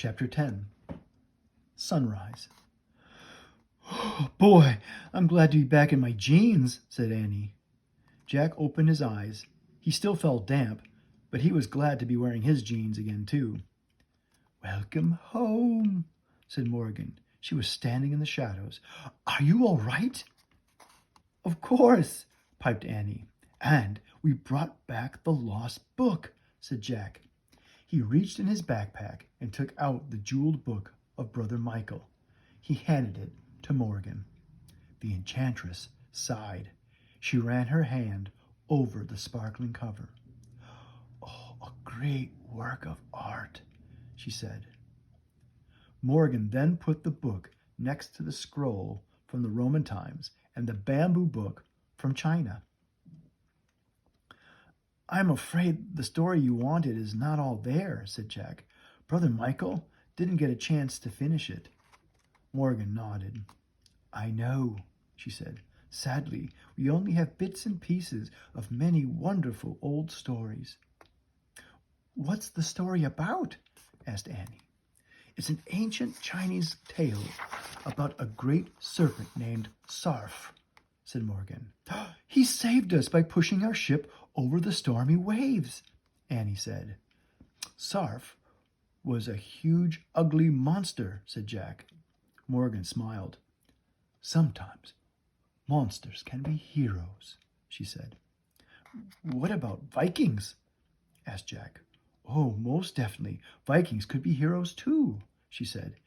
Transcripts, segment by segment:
Chapter 10. Sunrise. "Oh, boy, I'm glad to be back in my jeans," said Annie. Jack opened his eyes. He still felt damp, but he was glad to be wearing his jeans again, too. "Welcome home," said Morgan. She was standing in the shadows. "Are you all right?" "Of course," piped Annie. "And we brought back the lost book," said Jack. He reached in his backpack and took out the jeweled book of Brother Michael. He handed it to Morgan. The enchantress sighed. She ran her hand over the sparkling cover. "Oh, a great work of art," she said. Morgan then put the book next to the scroll from the Roman times and the bamboo book from China. "I'm afraid the story you wanted is not all there," said Jack. "Brother Michael didn't get a chance to finish it." Morgan nodded. "I know," she said. "Sadly, we only have bits and pieces of many wonderful old stories." "What's the story about?" asked Annie. "It's an ancient Chinese tale about a great serpent named Sarf," said Morgan. "He saved us by pushing our ship over the stormy waves," Annie said. "Sarf was a huge, ugly monster," said Jack. Morgan smiled. "Sometimes monsters can be heroes," she said. "What about Vikings?" asked Jack. "Oh, most definitely. Vikings could be heroes too," she said.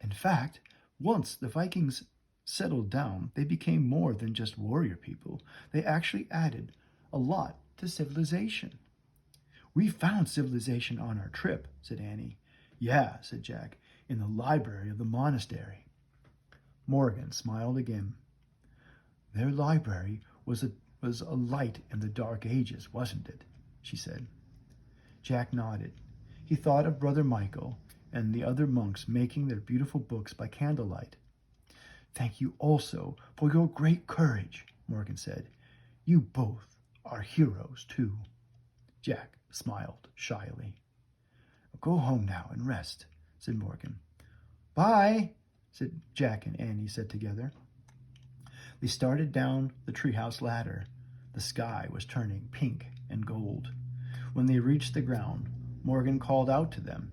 "In fact, once the Vikings settled down, they became more than just warrior people. They actually added a lot to civilization." "We found civilization on our trip," said Annie. "Yeah," said Jack, "in the library of the monastery." Morgan smiled again. "Their library was a light in the dark ages, wasn't it?" she said. Jack nodded. He thought of Brother Michael and the other monks making their beautiful books by candlelight. "Thank you also for your great courage," Morgan said. "You both are heroes, too." Jack smiled shyly. "Go home now and rest," said Morgan. "Bye," said Jack and Annie said together. They started down the treehouse ladder. The sky was turning pink and gold. When they reached the ground, Morgan called out to them,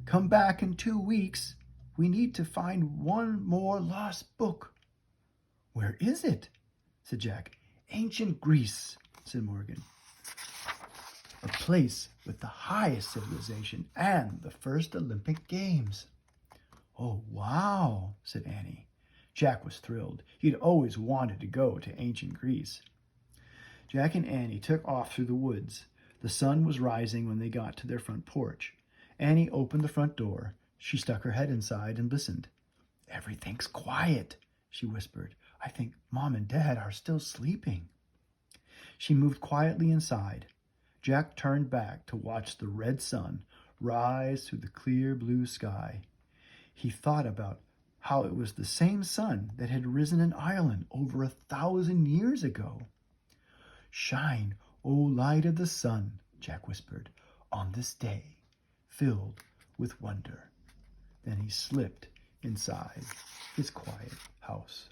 "Come back in 2 weeks. We need to find one more lost book." "Where is it?" said Jack. "Ancient Greece," said Morgan. "A place with the highest civilization and the first Olympic Games." "Oh, wow," said Annie. Jack was thrilled. He'd always wanted to go to ancient Greece. Jack and Annie took off through the woods. The sun was rising when they got to their front porch. Annie opened the front door. She stuck her head inside and listened. "Everything's quiet," she whispered. "I think Mom and Dad are still sleeping." She moved quietly inside. Jack turned back to watch the red sun rise through the clear blue sky. He thought about how it was the same sun that had risen in Ireland over 1,000 years ago. "Shine, O light of the sun," Jack whispered, "on this day filled with wonder." Then he slipped inside his quiet house.